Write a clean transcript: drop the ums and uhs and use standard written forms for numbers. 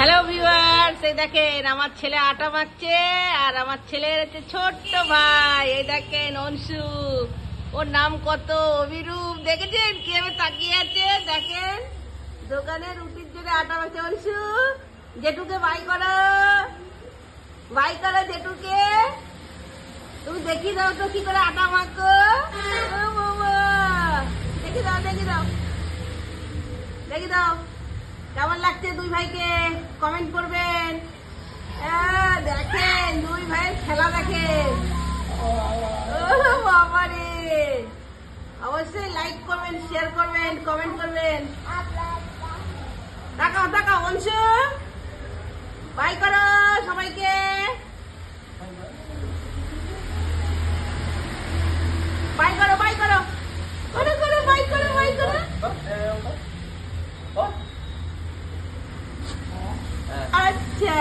Hello viewers, এই দেখেন আমার ছেলে আটা মাখছে আর আমার ছেলের হচ্ছে ছোট্ট ভাই। এই দেখেন অংশু, ওর নাম কত অভিরূপ। দেখেছেন কিভাবে তাকিয়ে আছে? দেখেন দোকানে রুটির জন্য আটা মাখছে। অংশু, জেঠুকে বাই করো, বাই করো জেঠুকে। তুমি দেখি দাও তো কি করে আটা মাখো। ও বাবা, দেখি দাও, দেখি দাও, দেখি দাও কেমন লাগছে দুই ভাইকে, কমেন্ট করবেন। দেখেন দুই ভাই খেলা দেখেন। ও বাবা রে, অবশ্যই লাইক করবেন, শেয়ার করবেন, কমেন্ট করবেন। তাকাও তাকাও অংশু, বাই করো সবাইকে। বাই করো, বাই করো, করো করো, বাই করো, বাই করো। আচ্ছা।